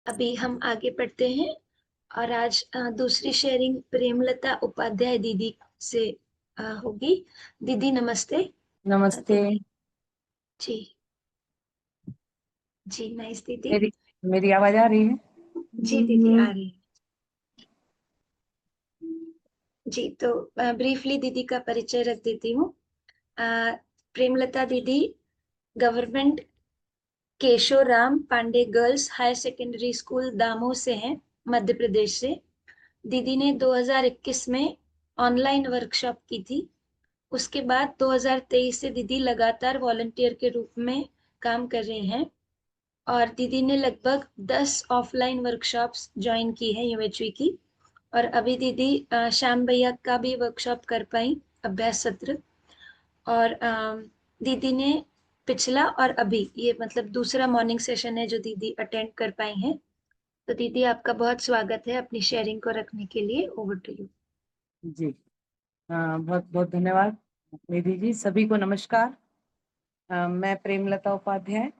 अभी हम आगे बढ़ते हैं और आज दूसरी शेयरिंग प्रेमलता उपाध्याय दीदी से होगी। दीदी नमस्ते। नमस्ते। दीदी जी। जी नाइस दीदी। मेरी मेरी आवाज आ रही है? जी दीदी आ रही है। जी तो ब्रीफली दीदी का परिचय रख देती हूँ। प्रेमलता दीदी government Keshoram Pande girls higher secondary school Damoh से हैं, मध्य प्रदेश से। दीदी ने 2021 में ऑनलाइन वर्कशॉप की थी। उसके बाद 2023 से दीदी लगातार वॉलंटियर के रूप में काम कर रहे हैं और दीदी ने लगभग 10 ऑफलाइन वर्कशॉप्स ज्वाइन की है यूएचवी की। और अभी दीदी श्याम भैया का भी वर्कशॉप कर पाई, अभ्यास सत्र। और दीदी ने पिछला और अभी ये मतलब दूसरा मॉर्निंग सेशन है जो दीदी अटेंड कर पाई हैं। तो दीदी आपका बहुत स्वागत है अपनी शेयरिंग को रखने के लिए। Over to you. जी। बहुत बहुत धन्यवाद निधि जी। सभी को नमस्कार। मैं प्रेमलता उपाध्याय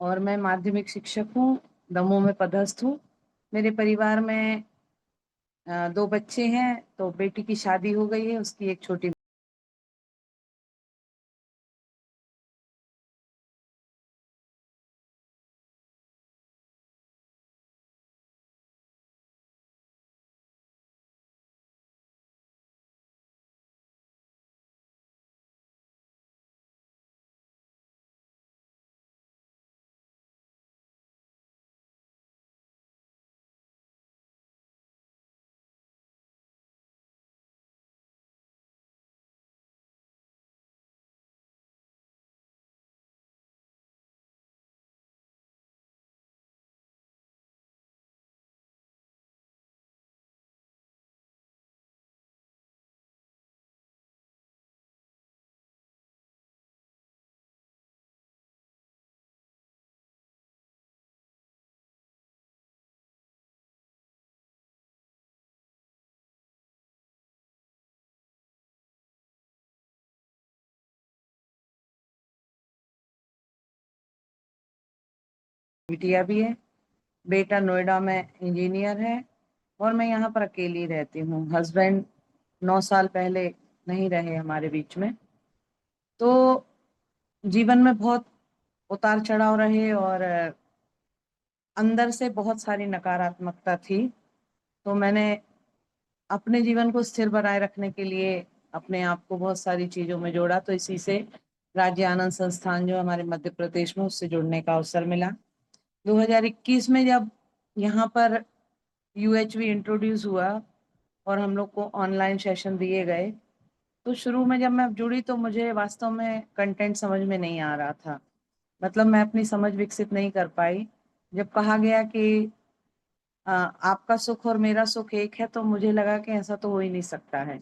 और मैं माध्यमिक शिक्षक हूँ। दमोह में पदस्थ हूँ। मेरे परिवार में दो बच्चे हैं। तो बेटी की शादी हो गई है, उसकी एक छोटी बिटिया भी है। बेटा नोएडा में इंजीनियर है और मैं यहाँ पर अकेली रहती हूँ। हस्बैंड 9 साल पहले नहीं रहे हमारे बीच में। तो जीवन में बहुत उतार चढ़ाव रहे और अंदर से बहुत सारी नकारात्मकता थी। तो मैंने अपने जीवन को स्थिर बनाए रखने के लिए अपने आप को बहुत सारी चीजों में जोड़ा। तो इसी से राज्य आनंद संस्थान जो हमारे मध्य प्रदेश में, उससे जुड़ने का अवसर मिला। 2021 में जब यहाँ पर यूएचवी इंट्रोड्यूस हुआ और हम लोग को ऑनलाइन सेशन दिए गए, तो शुरू में जब मैं जुड़ी तो मुझे वास्तव में कंटेंट समझ में नहीं आ रहा था। मतलब मैं अपनी समझ विकसित नहीं कर पाई। जब कहा गया कि आपका सुख और मेरा सुख एक है, तो मुझे लगा कि ऐसा तो हो ही नहीं सकता है।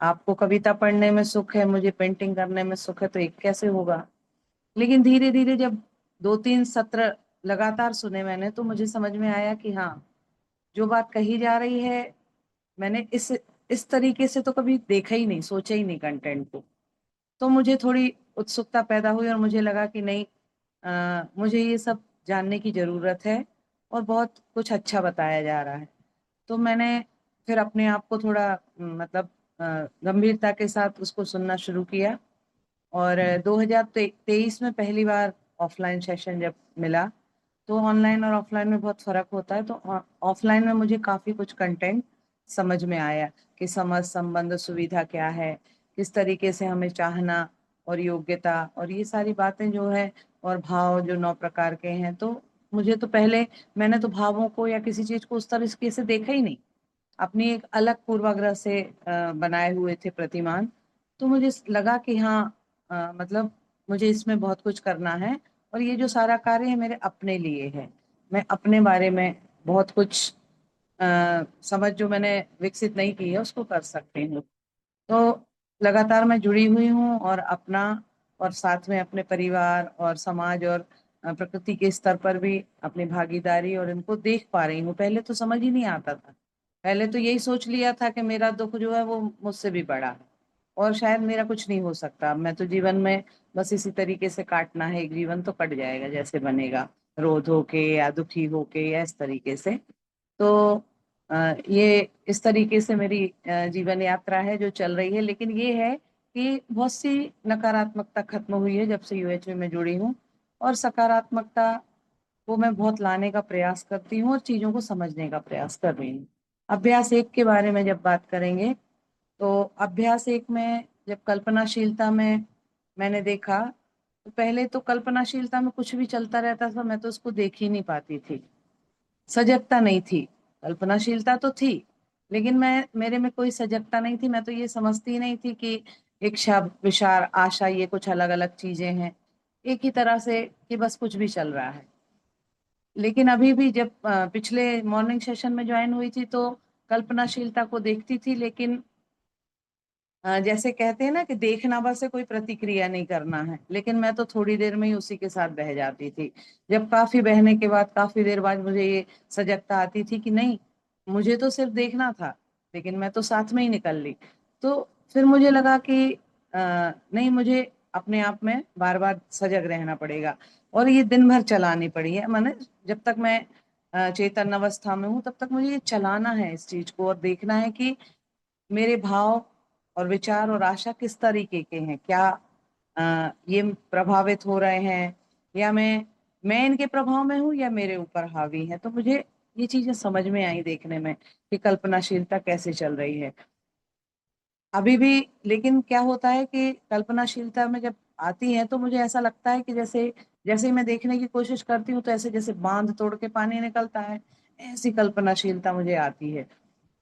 आपको कविता पढ़ने में सुख है, मुझे पेंटिंग करने में सुख है, तो एक कैसे होगा। लेकिन धीरे धीरे जब 2-3 सत्र लगातार सुने मैंने, तो मुझे समझ में आया कि हाँ, जो बात कही जा रही है, मैंने इस तरीके से तो कभी देखा ही नहीं, सोचा ही नहीं कंटेंट को। तो मुझे थोड़ी उत्सुकता पैदा हुई और मुझे लगा कि नहीं, मुझे ये सब जानने की जरूरत है और बहुत कुछ अच्छा बताया जा रहा है। तो मैंने फिर अपने आप को थोड़ा मतलब गंभीरता के साथ उसको सुनना शुरू किया। और 2023 में पहली बार ऑफलाइन सेशन जब मिला, तो ऑनलाइन और ऑफलाइन में बहुत फर्क होता है। तो ऑफलाइन में मुझे काफी कुछ कंटेंट समझ में आया कि समझ, संबंध, सुविधा क्या है, किस तरीके से हमें चाहना और योग्यता और ये सारी बातें जो है, और भाव जो 9 प्रकार के हैं। तो मुझे तो पहले, मैंने तो भावों को या किसी चीज को उस तरीके से देखा ही नहीं, अपनी एक अलग पूर्वाग्रह से बनाए हुए थे प्रतिमान। तो मुझे लगा कि हाँ, मतलब मुझे इसमें बहुत कुछ करना है और ये जो सारा कार्य है मेरे अपने लिए है। मैं अपने बारे में बहुत कुछ समझ जो मैंने विकसित नहीं की है उसको कर सकती हूँ। तो लगातार मैं जुड़ी हुई हूँ और अपना, और साथ में अपने परिवार और समाज और प्रकृति के स्तर पर भी अपनी भागीदारी और इनको देख पा रही हूँ। पहले तो समझ ही नहीं आता था। पहले तो यही सोच लिया था कि मेरा दुख जो है वो मुझसे भी बड़ा है और शायद मेरा कुछ नहीं हो सकता। मैं तो जीवन में बस इसी तरीके से काटना है, एक जीवन तो कट जाएगा जैसे बनेगा, क्रोध होके या दुखी होके या इस तरीके से। तो ये इस तरीके से मेरी जीवन यात्रा है जो चल रही है। लेकिन ये है कि बहुत सी नकारात्मकता खत्म हुई है जब से यूएचवी में जुड़ी हूँ, और सकारात्मकता को मैं बहुत लाने का प्रयास करती हूँ और चीजों को समझने का प्रयास कर रही हूँ। अभ्यास एक के बारे में जब बात करेंगे, तो अभ्यास एक में जब कल्पनाशीलता में मैंने देखा, तो पहले तो कल्पनाशीलता में कुछ भी चलता रहता था, मैं तो उसको देख ही नहीं पाती थी, सजगता नहीं थी। कल्पनाशीलता तो थी, लेकिन मैं मेरे में कोई सजगता नहीं थी। मैं तो ये समझती ही नहीं थी कि इच्छा, विचार, आशा, ये कुछ अलग अलग चीजें हैं, एक ही तरह से कि बस कुछ भी चल रहा है। लेकिन अभी भी जब पिछले मॉर्निंग सेशन में ज्वाइन हुई थी, तो कल्पनाशीलता को देखती थी, लेकिन जैसे कहते हैं ना कि देखना बस है, कोई प्रतिक्रिया नहीं करना है। लेकिन मैं तो थोड़ी देर में ही उसी के साथ बह जाती थी। जब काफी बहने के बाद, काफी देर बाद मुझे ये सजगता आती थी कि नहीं, मुझे तो सिर्फ देखना था, लेकिन मैं तो साथ में ही निकल ली। तो फिर मुझे लगा कि नहीं, मुझे अपने आप में बार बार सजग रहना पड़ेगा, और ये दिन भर चलानी पड़ी है। मैंने, जब तक मैं चेतन अवस्था में हूँ तब तक मुझे ये चलाना है इस चीज को, और देखना है कि मेरे भाव और विचार और आशा किस तरीके के हैं, क्या ये प्रभावित हो रहे हैं, या मैं इनके प्रभाव में हूँ या मेरे ऊपर हावी है। तो मुझे ये चीजें समझ में आई देखने में कि कल्पनाशीलता कैसे चल रही है अभी भी। लेकिन क्या होता है कि कल्पनाशीलता में जब आती है, तो मुझे ऐसा लगता है कि जैसे जैसे ही मैं देखने की कोशिश करती हूँ, तो ऐसे जैसे बांध तोड़ के पानी निकलता है, ऐसी कल्पनाशीलता मुझे आती है।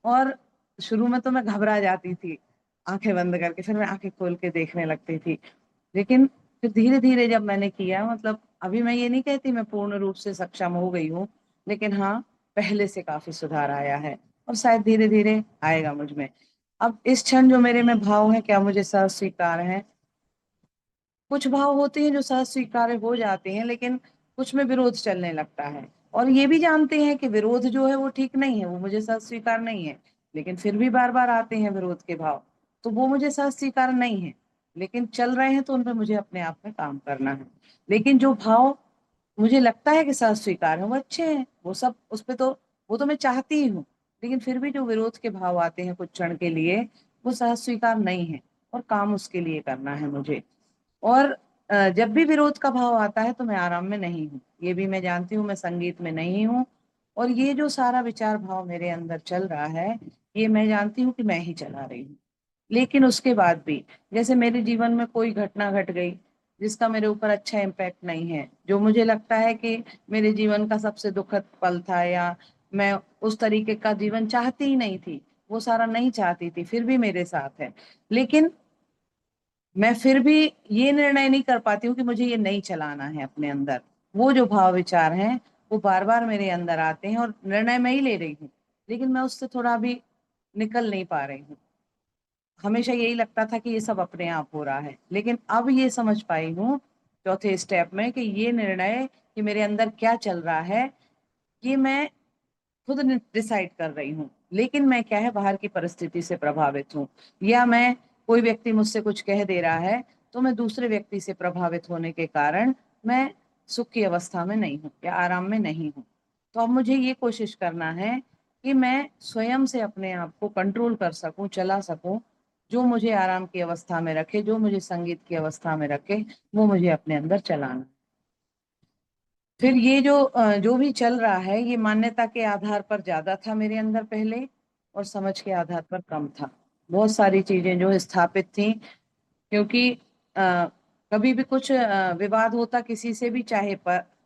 और शुरू में तो मैं घबरा जाती थी, आंखें बंद करके, फिर मैं आंखें खोल के देखने लगती थी। लेकिन फिर धीरे धीरे जब मैंने किया, मतलब अभी मैं ये नहीं कहती मैं पूर्ण रूप से सक्षम हो गई हूँ, लेकिन हाँ, पहले से काफी सुधार आया है, और शायद धीरे धीरे आएगा मुझ में। अब इस क्षण जो मेरे में भाव है, क्या मुझे सहज स्वीकार है? कुछ भाव होते हैं जो सहज स्वीकार्य हो जाते हैं, लेकिन कुछ में विरोध चलने लगता है, और ये भी जानते हैं कि विरोध जो है वो ठीक नहीं है, वो मुझे सहज स्वीकार नहीं है, लेकिन फिर भी बार बार आते हैं विरोध के भाव, तो वो मुझे सहज स्वीकार नहीं है, लेकिन चल रहे हैं, तो उन पर मुझे अपने आप में काम करना है। लेकिन जो भाव मुझे लगता है कि सहज स्वीकार है, वो अच्छे हैं, वो सब, उस पे तो, वो तो मैं चाहती ही हूँ, लेकिन फिर भी जो विरोध के भाव आते हैं कुछ क्षण के लिए, वो सहज स्वीकार नहीं है, और काम उसके लिए करना है मुझे। और जब भी विरोध का भाव आता है, तो मैं आराम में नहीं हूँ, ये भी मैं जानती हूँ, मैं संगीत में नहीं हूँ। और ये जो सारा विचार भाव मेरे अंदर चल रहा है, ये मैं जानती हूँ कि मैं ही चला रही हूँ। लेकिन उसके बाद भी, जैसे मेरे जीवन में कोई घटना घट गई जिसका मेरे ऊपर अच्छा इम्पैक्ट नहीं है, जो मुझे लगता है कि मेरे जीवन का सबसे दुखद पल था, या मैं उस तरीके का जीवन चाहती ही नहीं थी, वो सारा नहीं चाहती थी, फिर भी मेरे साथ है। लेकिन मैं फिर भी ये निर्णय नहीं कर पाती हूँ कि मुझे ये नहीं चलाना है अपने अंदर। वो जो भाव विचार हैं, वो बार बार मेरे अंदर आते हैं, और निर्णय मैं ही ले रही हूँ, लेकिन मैं उससे थोड़ा भी निकल नहीं पा रही हूँ। हमेशा यही लगता था कि ये सब अपने आप हो रहा है, लेकिन अब ये समझ पाई हूँ चौथे स्टेप में कि ये निर्णय कि मेरे अंदर क्या चल रहा है, ये मैं खुद डिसाइड कर रही हूँ। लेकिन मैं क्या है, बाहर की परिस्थिति से प्रभावित हूँ, या मैं, कोई व्यक्ति मुझसे कुछ कह दे रहा है, तो मैं दूसरे व्यक्ति से प्रभावित होने के कारण मैं सुख की अवस्था में नहीं हूँ या आराम में नहीं हूँ। तो अब मुझे ये कोशिश करना है कि मैं स्वयं से अपने आप को कंट्रोल कर सकूं, चला सकूं, जो मुझे आराम की अवस्था में रखे, जो मुझे संगीत की अवस्था में रखे, वो मुझे अपने अंदर चलाना। फिर ये जो भी चल रहा है, ये मान्यता के आधार पर ज्यादा था मेरे अंदर पहले, और समझ के आधार पर कम था। बहुत सारी चीजें जो स्थापित थी, क्योंकि कभी भी कुछ विवाद होता किसी से भी, चाहे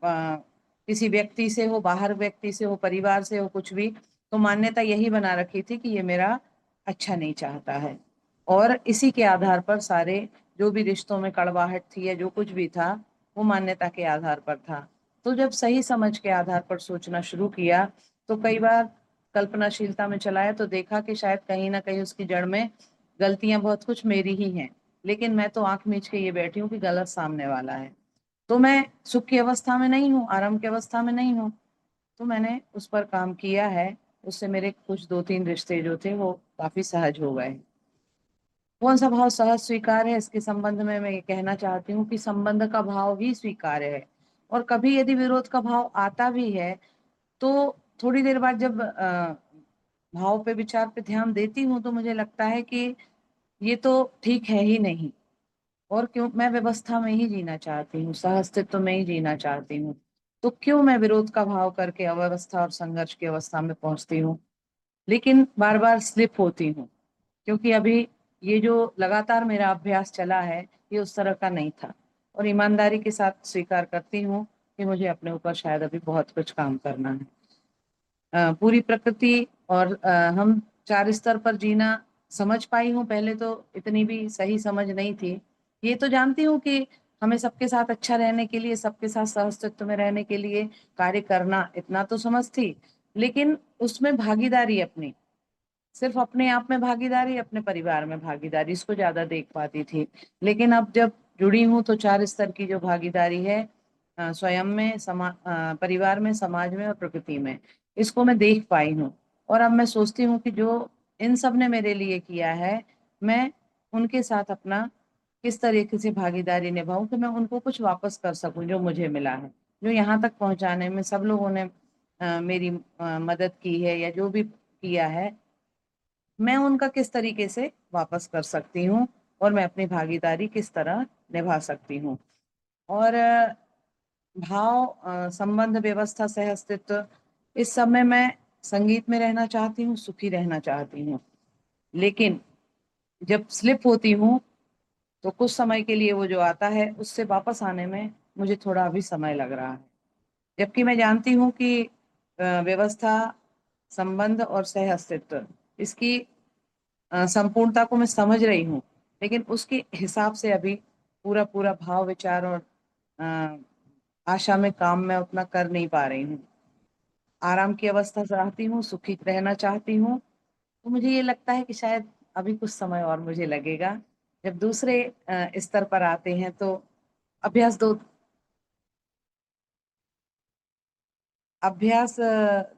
किसी व्यक्ति से हो, बाहर व्यक्ति से हो, परिवार से हो, कुछ भी, तो मान्यता यही बना रखी थी कि ये मेरा अच्छा नहीं चाहता है। और इसी के आधार पर सारे जो भी रिश्तों में कड़वाहट थी या जो कुछ भी था, वो मान्यता के आधार पर था। तो जब सही समझ के आधार पर सोचना शुरू किया, तो कई बार कल्पनाशीलता में चलाया, तो देखा कि शायद कहीं ना कहीं उसकी जड़ में गलतियां बहुत कुछ मेरी ही हैं, लेकिन मैं तो आंख मीच के ये बैठी हूँ कि गलत सामने वाला है। तो मैं सुख की अवस्था में नहीं हूँ, आराम की अवस्था में नहीं हूँ। तो मैंने उस पर काम किया है, उससे मेरे कुछ दो तीन रिश्ते जो थे वो काफी सहज हो गए। कौन सा भाव सहज स्वीकार है, इसके संबंध में मैं ये कहना चाहती हूँ कि संबंध का भाव ही स्वीकार्य है, और कभी यदि विरोध का भाव आता भी है तो थोड़ी देर बाद जब भाव पे विचार पे ध्यान देती हूँ तो मुझे लगता है कि ये तो ठीक है ही नहीं। और क्यों, मैं व्यवस्था में ही जीना चाहती हूँ, सह अस्तित्व में ही जीना चाहती हूँ, तो क्यों मैं विरोध का भाव करके अव्यवस्था और संघर्ष की अवस्था में पहुंचती हूँ। लेकिन बार बार स्लिप होती हूँ, क्योंकि अभी ये जो लगातार मेरा अभ्यास चला है ये उस तरह का नहीं था। और ईमानदारी के साथ स्वीकार करती हूँ कि मुझे अपने ऊपर शायद अभी बहुत कुछ काम करना है। पूरी प्रकृति और हम चार स्तर पर जीना समझ पाई हूँ। पहले तो इतनी भी सही समझ नहीं थी। ये तो जानती हूँ कि हमें सबके साथ अच्छा रहने के लिए, सबके साथ सहअस्तित्व में रहने के लिए कार्य करना, इतना तो समझ थी। लेकिन उसमें भागीदारी अपनी, सिर्फ अपने आप में भागीदारी, अपने परिवार में भागीदारी, इसको ज्यादा देख पाती थी। लेकिन अब जब जुड़ी हूँ तो चार स्तर की जो भागीदारी है, स्वयं में, परिवार में, समाज में और प्रकृति में, इसको मैं देख पाई हूँ। और अब मैं सोचती हूँ कि जो इन सब ने मेरे लिए किया है, मैं उनके साथ अपना किस तरीके से भागीदारी निभाऊं कि मैं उनको कुछ वापस कर सकूं जो मुझे मिला है। जो यहाँ तक पहुंचाने में सब लोगों ने मेरी मदद की है या जो भी किया है, मैं उनका किस तरीके से वापस कर सकती हूँ और मैं अपनी भागीदारी किस तरह निभा सकती हूँ। और भाव, संबंध, व्यवस्था, सह अस्तित्व, इस सब में मैं संगीत में रहना चाहती हूँ, सुखी रहना चाहती हूँ। लेकिन जब स्लिप होती हूँ तो कुछ समय के लिए वो जो आता है उससे वापस आने में मुझे थोड़ा अभी समय लग रहा है। जबकि मैं जानती हूँ कि व्यवस्था, संबंध और सह अस्तित्व, इसकी संपूर्णता को मैं समझ रही हूँ। लेकिन उसके हिसाब से अभी पूरा पूरा भाव, विचार और अ, आशा में काम मैं उतना कर नहीं पा रही हूँ। आराम की अवस्था चाहती हूँ, सुखी रहना चाहती हूँ। तो मुझे ये लगता है कि शायद अभी कुछ समय और मुझे लगेगा। जब दूसरे स्तर पर आते हैं तो अभ्यास दो अभ्यास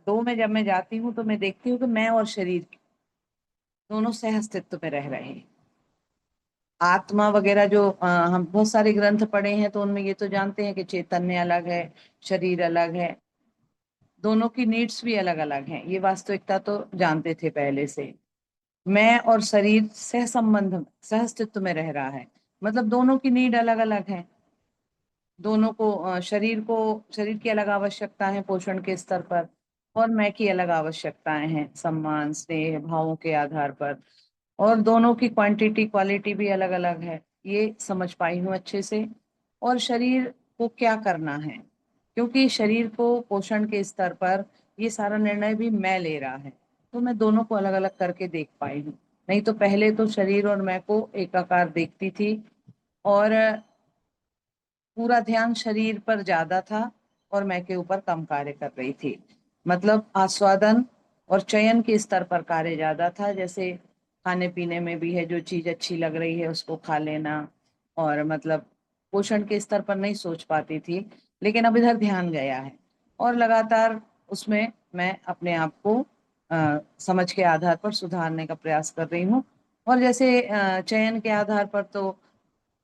2 में जब मैं जाती हूँ तो मैं देखती हूँ कि मैं और शरीर दोनों सह अस्तित्व में रह रहे हैं। आत्मा वगैरह जो हम बहुत सारे ग्रंथ पढ़े हैं तो उनमें ये तो जानते हैं कि चैतन्य अलग है, शरीर अलग है, दोनों की नीड्स भी अलग अलग हैं। ये वास्तविकता तो जानते थे पहले से। मैं और शरीर सह संबंध, सह अस्तित्व में रह रहा है, मतलब दोनों की नीड अलग अलग है। दोनों को शरीर की अलग आवश्यकता है पोषण के स्तर पर, और मैं की अलग आवश्यकताएं हैं सम्मान, स्नेह, भावों के आधार पर। और दोनों की क्वांटिटी, क्वालिटी भी अलग अलग है, ये समझ पाई हूँ अच्छे से। और शरीर को क्या करना है, क्योंकि शरीर को पोषण के स्तर पर ये सारा निर्णय भी मैं ले रहा है, तो मैं दोनों को अलग अलग करके देख पाई हूँ। नहीं तो पहले तो शरीर और मैं को एकाकार देखती थी, और पूरा ध्यान शरीर पर ज्यादा था और मैं के ऊपर कम कार्य कर रही थी। मतलब आस्वादन और चयन के स्तर पर कार्य ज्यादा था, जैसे खाने पीने में भी है, जो चीज अच्छी लग रही है उसको खा लेना। और मतलब पोषण के स्तर पर नहीं सोच पाती थी। लेकिन अब इधर ध्यान गया है और लगातार उसमें मैं अपने आप को समझ के आधार पर सुधारने का प्रयास कर रही हूँ। और जैसे चयन के आधार पर तो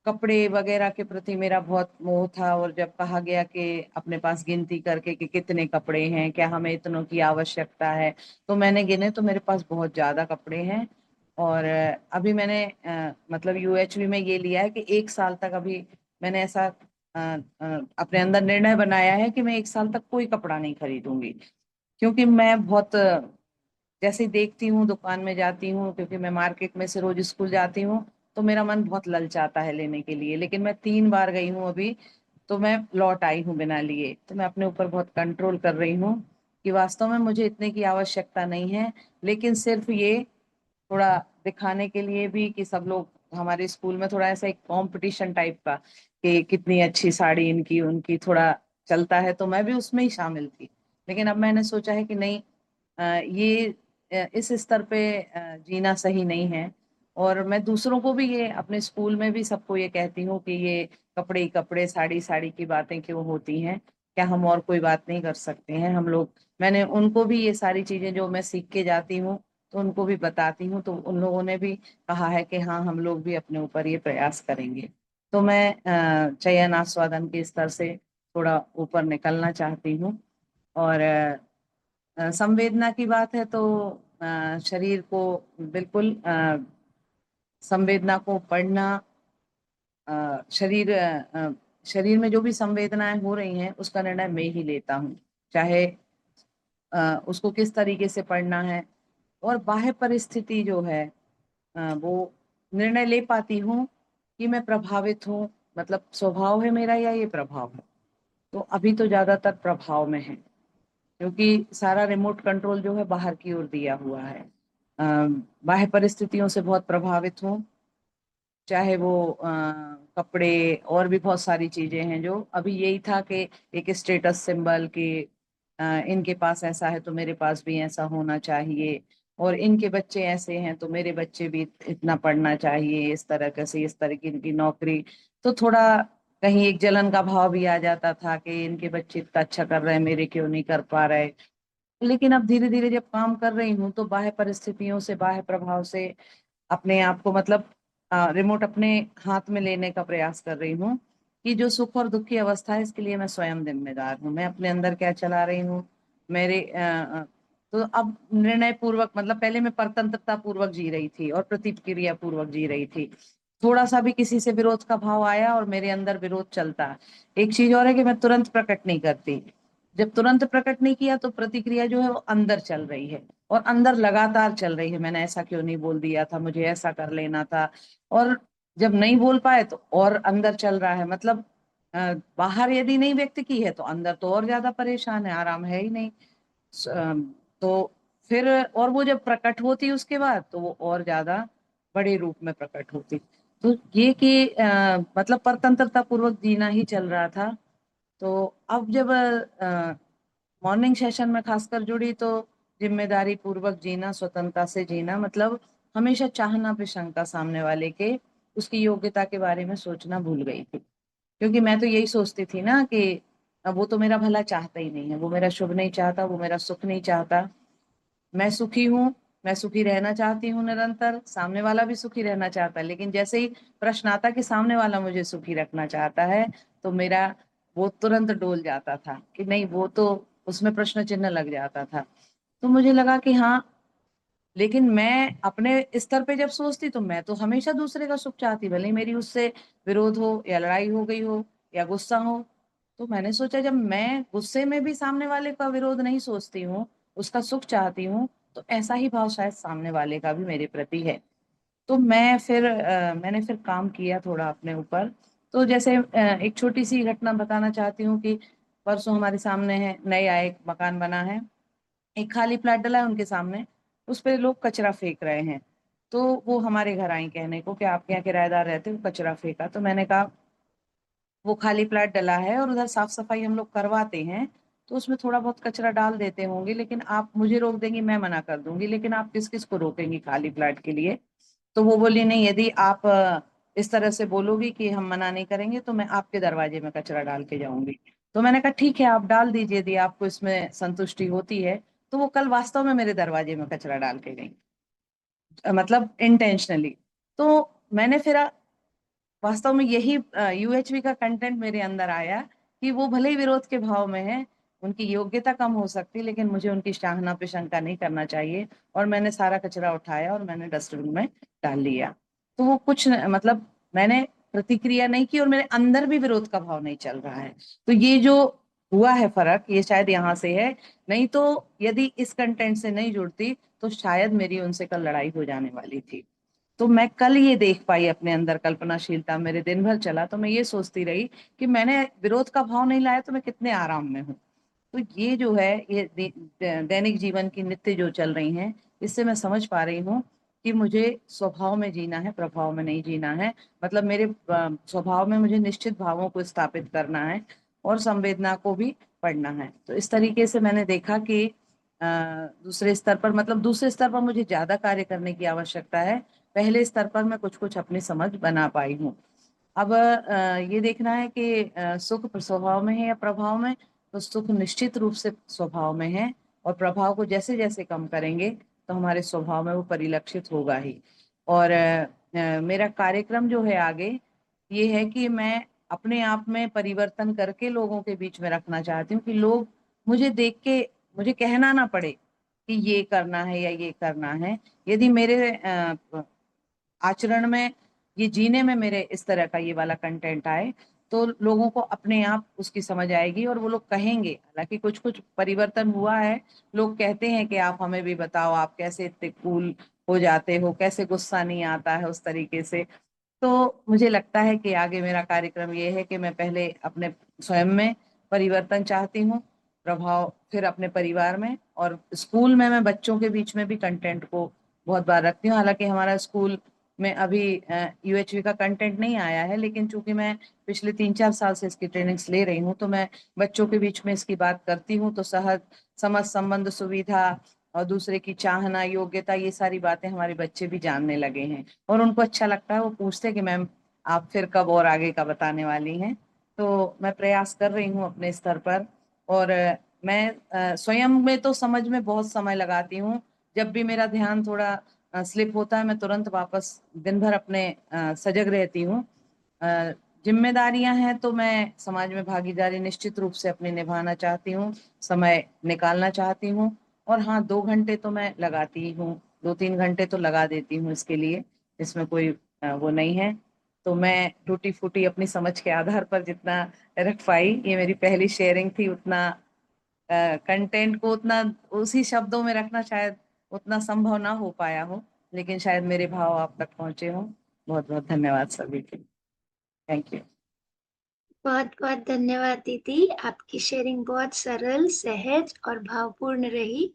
कपड़े वगैरह के प्रति मेरा बहुत मोह था, और जब कहा गया कि अपने पास गिनती करके कि कितने कपड़े हैं, क्या हमें इतनों की आवश्यकता है, तो मैंने गिने तो मेरे पास बहुत ज्यादा कपड़े हैं। और अभी मैंने मतलब यूएचवी में ये लिया है कि 1 साल तक, अभी मैंने ऐसा अपने अंदर निर्णय बनाया है कि मैं 1 साल तक कोई कपड़ा नहीं खरीदूंगी। क्योंकि मैं बहुत जैसे ही देखती हूँ, दुकान में जाती हूँ, क्योंकि मैं मार्केट में से रोज स्कूल जाती हूँ, तो मेरा मन बहुत ललचाता है लेने के लिए। लेकिन मैं 3 बार गई हूँ अभी, तो मैं लौट आई हूँ बिना लिए। तो मैं अपने ऊपर बहुत कंट्रोल कर रही हूँ कि वास्तव में मुझे इतने की आवश्यकता नहीं है। लेकिन सिर्फ ये थोड़ा दिखाने के लिए भी कि सब लोग, हमारे स्कूल में थोड़ा ऐसा एक कंपटीशन टाइप का कि कितनी अच्छी साड़ी इनकी उनकी थोड़ा चलता है, तो मैं भी उसमें ही शामिल थी। लेकिन अब मैंने सोचा है कि नहीं, ये इस स्तर पे जीना सही नहीं है। और मैं दूसरों को भी, ये अपने स्कूल में भी सबको ये कहती हूँ कि ये कपड़े ही कपड़े, साड़ी साड़ी की बातें क्यों होती हैं, क्या हम और कोई बात नहीं कर सकते हैं हम लोग। मैंने उनको भी ये सारी चीजें जो मैं सीख के जाती हूँ तो उनको भी बताती हूँ, तो उन लोगों ने भी कहा है कि हाँ, हम लोग भी अपने ऊपर ये प्रयास करेंगे। तो मैं चयन, आस्वादन के स्तर से थोड़ा ऊपर निकलना चाहती हूँ। और संवेदना की बात है तो शरीर को बिल्कुल संवेदना को पढ़ना, शरीर शरीर में जो भी संवेदनाएं हो रही हैं उसका निर्णय मैं ही लेता हूँ, चाहे उसको किस तरीके से पढ़ना है। और बाह्य परिस्थिति जो है वो निर्णय ले पाती हूँ कि मैं प्रभावित हूँ, मतलब स्वभाव है मेरा या ये प्रभाव है। तो अभी तो ज्यादातर प्रभाव में है, क्योंकि सारा रिमोट कंट्रोल जो है बाहर की ओर दिया हुआ है। बाह्य परिस्थितियों से बहुत प्रभावित हूँ, चाहे वो कपड़े और भी बहुत सारी चीजें हैं। जो अभी यही था कि एक स्टेटस सिंबल कि इनके पास ऐसा है तो मेरे पास भी ऐसा होना चाहिए, और इनके बच्चे ऐसे हैं तो मेरे बच्चे भी इतना पढ़ना चाहिए, इस तरह से इस तरह की इनकी नौकरी। तो थोड़ा कहीं एक जलन का भाव भी आ जाता था कि इनके बच्चे इतना अच्छा कर रहे हैं, मेरे क्यों नहीं कर पा रहे। लेकिन अब धीरे धीरे जब काम कर रही हूँ तो बाह्य परिस्थितियों से, बाह्य प्रभाव से अपने आप को, मतलब रिमोट अपने हाथ में लेने का प्रयास कर रही हूँ कि जो सुख और दुख की अवस्था है इसके लिए मैं स्वयं जिम्मेदार हूँ। मैं अपने अंदर क्या चला रही हूँ, मेरे तो अब निर्णय पूर्वक, मतलब पहले मैं परतंत्रता पूर्वक जी रही थी और प्रतिक्रिया पूर्वक जी रही थी। थोड़ा सा भी किसी से विरोध का भाव आया और मेरे अंदर विरोध चलता। एक चीज और है कि मैं तुरंत प्रकट नहीं करती। जब तुरंत प्रकट नहीं किया तो प्रतिक्रिया जो है वो अंदर चल रही है, और अंदर लगातार चल रही है, मैंने ऐसा क्यों नहीं बोल दिया था, मुझे ऐसा कर लेना था। और जब नहीं बोल पाए तो और अंदर चल रहा है, मतलब बाहर यदि नहीं व्यक्त की है तो अंदर तो और ज्यादा परेशान है, आराम है ही नहीं। तो फिर और वो जब प्रकट होती उसके बाद तो वो और ज्यादा बड़े रूप में प्रकट होती। तो ये कि मतलब परतंत्रता पूर्वक जीना ही चल रहा था। तो अब जब मॉर्निंग सेशन में खासकर जुड़ी तो जिम्मेदारी पूर्वक जीना, स्वतंत्रता से जीना, मतलब हमेशा चाहना प्रशंसा सामने वाले के, उसकी योग्यता के बारे में सोचना भूल गई थी। क्योंकि मैं तो यही सोचती थी ना कि अब वो तो मेरा भला चाहता ही नहीं है, वो मेरा शुभ नहीं चाहता, वो मेरा सुख नहीं चाहता। मैं सुखी हूँ, मैं सुखी रहना चाहती हूँ निरंतर, सामने वाला भी सुखी रहना चाहता है। लेकिन जैसे ही प्रश्न आता कि सामने वाला मुझे सुखी रखना चाहता है तो मेरा वो तुरंत डोल जाता था कि नहीं, वो तो उसमें प्रश्न चिन्ह लग जाता था। तो मुझे लगा कि हाँ, लेकिन मैं अपने स्तर पे जब सोचती तो मैं तो हमेशा दूसरे का सुख चाहती, भले ही मेरी उससे विरोध हो या लड़ाई हो गई हो या गुस्सा हो। तो मैंने सोचा जब मैं गुस्से में भी सामने वाले का विरोध नहीं सोचती हूँ, उसका सुख चाहती हूँ, तो ऐसा ही भाव शायद सामने वाले का भी मेरे प्रति है। तो मैंने फिर काम किया थोड़ा अपने ऊपर। तो जैसे एक छोटी सी घटना बताना चाहती हूँ कि परसों हमारे सामने है, नए आए, एक मकान बना है, एक खाली प्लाट डला है उनके सामने, उस पे लोग कचरा फेंक रहे हैं। तो वो हमारे घर आई कहने को कि आपके यहाँ किराएदार रहते हो, कचरा फेंका। तो मैंने कहा वो खाली प्लाट डला है और उधर साफ सफाई हम लोग करवाते हैं, तो उसमें थोड़ा बहुत कचरा डाल देते होंगे, लेकिन आप मुझे रोक देंगी, मैं मना कर दूंगी, लेकिन आप किस किस को रोकेंगी खाली प्लाट के लिए। तो वो बोली नहीं, यदि आप इस तरह से बोलोगी कि हम मना नहीं करेंगे तो मैं आपके दरवाजे में कचरा डाल के जाऊंगी। तो मैंने कहा ठीक है, आप डाल दीजिए, यदि आपको इसमें संतुष्टि होती है। तो वो कल वास्तव में मेरे दरवाजे में कचरा डाल के गई, मतलब इंटेंशनली। तो मैंने फिर वास्तव में यही यूएचवी का कंटेंट मेरे अंदर आया कि वो भले ही विरोध के भाव में है, उनकी योग्यता कम हो सकती, लेकिन मुझे उनकी शाहना प्रशंसा नहीं करना चाहिए। और मैंने सारा कचरा उठाया और मैंने डस्टबिन में डाल लिया। तो वो मतलब मैंने प्रतिक्रिया नहीं की और मेरे अंदर भी विरोध का भाव नहीं चल रहा है। तो ये जो हुआ है फर्क, ये शायद यहाँ से है। नहीं तो यदि इस कंटेंट से नहीं जुड़ती तो शायद मेरी उनसे कल लड़ाई हो जाने वाली थी। तो मैं कल ये देख पाई अपने अंदर कल्पनाशीलता, मेरे दिन भर चला तो मैं ये सोचती रही कि मैंने विरोध का भाव नहीं लाया तो मैं कितने आराम में हूँ। तो ये जो है, ये दैनिक जीवन की नित्य जो चल रही हैं, इससे मैं समझ पा रही हूँ कि मुझे स्वभाव में जीना है, प्रभाव में नहीं जीना है। मतलब मेरे स्वभाव में मुझे निश्चित भावों को स्थापित करना है और संवेदना को भी पढ़ना है। तो इस तरीके से मैंने देखा कि दूसरे स्तर पर, मतलब दूसरे स्तर पर मुझे ज्यादा कार्य करने की आवश्यकता है। पहले स्तर पर मैं कुछ कुछ अपनी समझ बना पाई हूँ। अब ये देखना है कि सुख स्वभाव में है या प्रभाव में। तो सुख निश्चित रूप से स्वभाव में है, और प्रभाव को जैसे जैसे कम करेंगे तो हमारे स्वभाव में वो परिलक्षित होगा ही। और मेरा कार्यक्रम जो है आगे, ये है कि मैं अपने आप में परिवर्तन करके लोगों के बीच में रखना चाहती हूँ कि लोग मुझे देख के मुझे कहना ना पड़े कि ये करना है या ये करना है। यदि मेरे आचरण में, ये जीने में मेरे इस तरह का ये वाला कंटेंट आए, तो लोगों को अपने आप उसकी समझ आएगी और वो लोग कहेंगे। हालांकि कुछ कुछ परिवर्तन हुआ है, लोग कहते हैं कि आप हमें भी बताओ, आप कैसे इतने कूल हो जाते हो, कैसे गुस्सा नहीं आता है उस तरीके से। तो मुझे लगता है कि आगे मेरा कार्यक्रम ये है कि मैं पहले अपने स्वयं में परिवर्तन चाहती हूँ, प्रभाव फिर अपने परिवार में, और स्कूल में मैं बच्चों के बीच में भी कंटेंट को बहुत बार रखती हूँ। हालांकि हमारा स्कूल में अभी यूएचवी का कंटेंट नहीं आया है, लेकिन चूंकि मैं पिछले 3-4 साल से इसकी ट्रेनिंग्स ले रही हूँ, तो मैं बच्चों के बीच में इसकी बात करती हूँ। तो सहज समझ संबंध सुविधा और दूसरे की चाहना योग्यता, ये सारी बातें हमारे बच्चे भी जानने लगे हैं और उनको अच्छा लगता है। वो पूछते हैं कि मैम आप फिर कब और आगे का बताने वाली हैं। तो मैं प्रयास कर रही हूँ अपने स्तर पर। और मैं स्वयं में तो समझ में बहुत समय लगाती हूँ। जब भी मेरा ध्यान थोड़ा स्लिप होता है, मैं तुरंत वापस दिन भर अपने सजग रहती हूँ। जिम्मेदारियां हैं तो मैं समाज में भागीदारी निश्चित रूप से अपनी निभाना चाहती हूँ, समय निकालना चाहती हूँ। और हाँ, 2 घंटे तो मैं लगाती हूँ, 2-3 घंटे तो लगा देती हूँ इसके लिए। इसमें कोई वो नहीं है। तो मैं टूटी फूटी अपनी समझ के आधार पर जितना रख पाई, ये मेरी पहली शेयरिंग थी, उतना कंटेंट को उतना उसी शब्दों में रखना शायद उतना संभव ना हो पाया हो, लेकिन शायद मेरे भाव आप तक पहुंचे हो। बहुत बहुत धन्यवाद सभी के। Thank you. बहुत बहुत धन्यवाद दीदी, आपकी शेयरिंग बहुत सरल, सहज और भावपूर्ण रही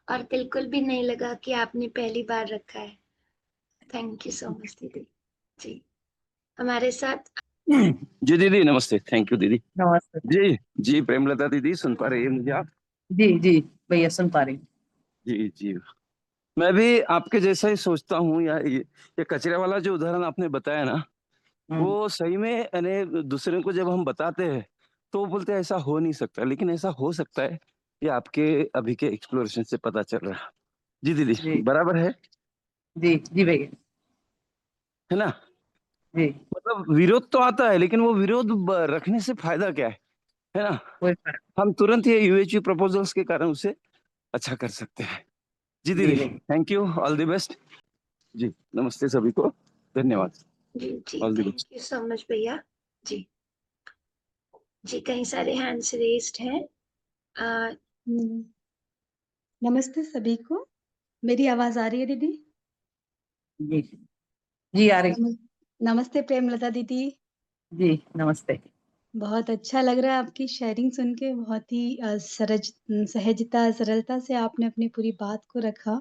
और बिल्कुल भी नहीं लगा कि आपने पहली बार रखा है। थैंक यू सो मच दीदी। जी, हमारे साथ जी दीदी नमस्ते। थैंक यू दीदी। नमस्ते। जी जी प्रेमलता दीदी सुन पा रही है मुझे आप? जी जी भैया, सुन पा रही हूँ। जी जी। मैं भी आपके जैसा ही सोचता हूँ। ये कचरे वाला जो उदाहरण आपने बताया ना, हम्म, वो सही में यानी दूसरे को जब हम बताते हैं तो वो बोलते हैं ऐसा हो नहीं सकता, लेकिन ऐसा हो सकता है। ये आपके अभी के एक्सप्लोरेशन से पता चल रहा है। जी दीदी जी बराबर जी जी भैया। है ना? जी। मतलब विरोध तो आता है, लेकिन वो विरोध रखने से फायदा क्या है ना? कोई फर्क। हम तुरंत ये यूएचवी प्रपोजल्स के कारण उसे अच्छा कर सकते हैं। जी जी दीदी भैया। Thank you, all the best. जी नमस्ते सभी को, धन्यवाद, जी जी, all the thank best. You so much भैया। जी जी, कई सारे हैंड्स रेस्ड हैं। आ, हम्म, नमस्ते सभी को। मेरी आवाज आ रही है दीदी? जी जी आ रही। नमस, नमस्ते प्रेमलता दीदी। जी नमस्ते। बहुत अच्छा लग रहा है आपकी शेयरिंग सुन के। बहुत ही सहजता सरलता से आपने अपनी पूरी बात को रखा।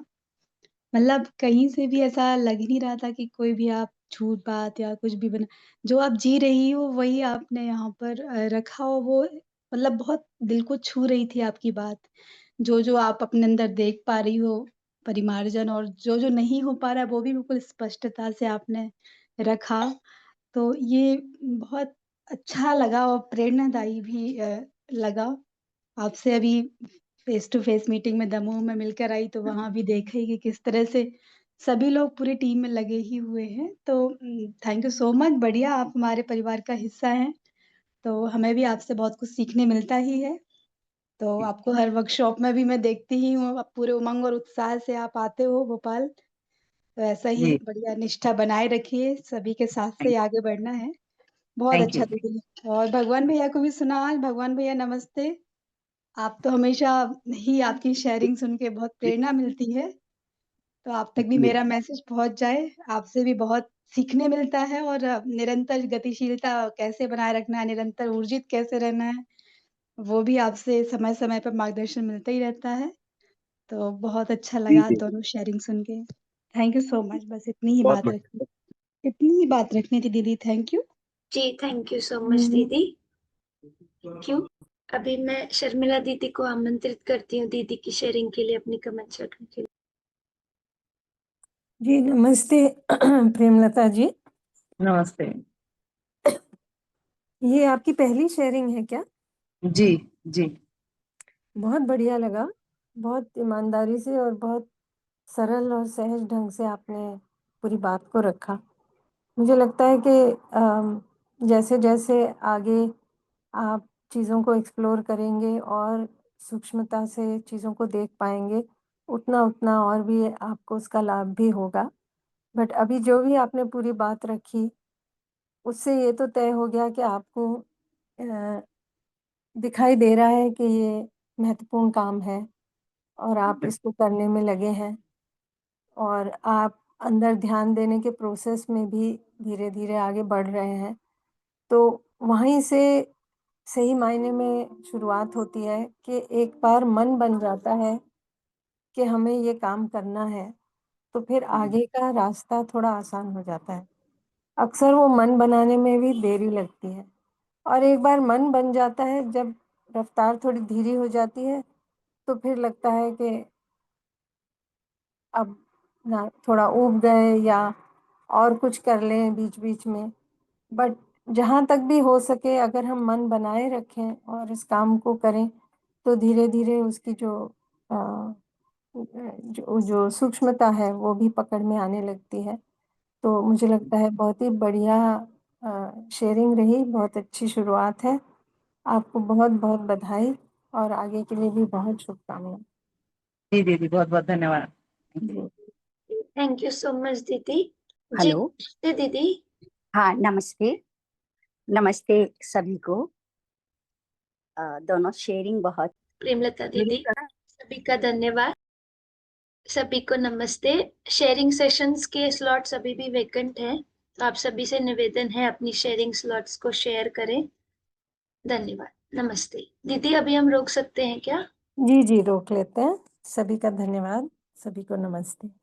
मतलब कहीं से भी ऐसा लग ही नहीं रहा था कि कोई भी आप झूठ बात या कुछ भी बना। जो आप जी रही हो वही आपने यहाँ पर रखा हो। वो मतलब बहुत दिल को छू रही थी आपकी बात। जो आप अपने अंदर देख पा रही हो परिमार्जन, और जो नहीं हो पा रहा है वो भी बिल्कुल स्पष्टता से आपने रखा। तो ये बहुत अच्छा लगा और प्रेरणादायी भी लगा। आपसे अभी फेस टू फेस मीटिंग में दमोह में मिलकर आई, तो वहाँ भी देखा ही कि किस तरह से सभी लोग पूरी टीम में लगे ही हुए हैं। तो थैंक यू सो मच। बढ़िया, आप हमारे परिवार का हिस्सा हैं, तो हमें भी आपसे बहुत कुछ सीखने मिलता ही है। तो आपको हर वर्कशॉप में भी मैं देखती ही हूँ, आप पूरे उमंग और उत्साह से आप आते हो भोपाल। तो ऐसा ही जी बढ़िया निष्ठा बनाए रखिए, सभी के साथ से थैंक ही आगे बढ़ना है। बहुत थैंक अच्छा यू। दीदी। और भगवान भैया को भी सुना आज। भगवान भैया नमस्ते। आप तो हमेशा ही आपकी शेयरिंग सुन के बहुत प्रेरणा मिलती है। तो आप तक भी जी मेरा मैसेज पहुँच जाए। आपसे भी बहुत सीखने मिलता है, और निरंतर गतिशीलता कैसे बनाए रखना है, निरंतर ऊर्जित कैसे रहना है, वो भी आपसे समय-समय पर मार्गदर्शन मिलता ही रहता है। तो बहुत अच्छा जी लगा जी दोनों शेयरिंग सुन के। Thank you so much. बस इतनी ही बहुत बात बढ़िया। रखनी इतनी ही बात रखनी थी दीदी। Thank you. जी, थैंक यू सो मच दीदी। क्यों, अभी मैं शर्मिला दीदी को आमंत्रित करती हूँ दीदी की शेयरिंग के लिए, अपनी कमेंट्स रखने के लिए। जी नमस्ते प्रेमलता जी। नमस्ते। ये आपकी पहली शेयरिंग है क्या? जी जी बहुत बढ़िया लगा। बहुत ईमानदारी से और बहुत सरल और सहज ढंग से आपने पूरी बात को रखा। मुझे लगता है कि जैसे जैसे आगे आप चीज़ों को एक्सप्लोर करेंगे और सूक्ष्मता से चीज़ों को देख पाएंगे, उतना उतना और भी आपको उसका लाभ भी होगा। बट अभी जो भी आपने पूरी बात रखी, उससे ये तो तय हो गया कि आपको दिखाई दे रहा है कि ये महत्वपूर्ण काम है और आप इसको करने में लगे हैं और आप अंदर ध्यान देने के प्रोसेस में भी धीरे-धीरे आगे बढ़ रहे हैं। तो वहीं से सही मायने में शुरुआत होती है कि एक बार मन बन जाता है कि हमें ये काम करना है, तो फिर आगे का रास्ता थोड़ा आसान हो जाता है। अक्सर वो मन बनाने में भी देरी लगती है और एक बार मन बन जाता है, जब रफ्तार थोड़ी धीरी हो जाती है, तो फिर लगता है कि अब ना थोड़ा ऊब गए या और कुछ कर लें बीच-बीच में। बट जहाँ तक भी हो सके अगर हम मन बनाए रखें और इस काम को करें, तो धीरे-धीरे उसकी अ, जो सूक्ष्मता है वो भी पकड़ में आने लगती है। तो मुझे लगता है बहुत ही बढ़िया शेयरिंग रही, बहुत अच्छी शुरुआत है। आपको बहुत-बहुत बधाई और आगे के लिए भी बहुत शुभकामनाएँ। जी दीदी, बहुत बहुत धन्यवाद। जी। थैंक यू सो मच दीदी। जी हेलो। नमस्ते दीदी। हाँ, नमस्ते। नमस्ते सभी को। दोनों शेयरिंग बहुत प्रेमलता दीदी, मिलकर सभी का धन्यवाद। सभी को नमस्ते। शेयरिंग सेशंस के स्लॉट्स अभी भी वेकेंट हैं, तो आप सभी से निवेदन है अपनी शेयरिंग स्लॉट्स को शेयर करें। धन्यवाद। नमस्ते दीदी, अभी हम रोक सकते हैं क्या? जी, जी, रोक लेते हैं। सभी का धन्यवाद। सभी को नमस्ते।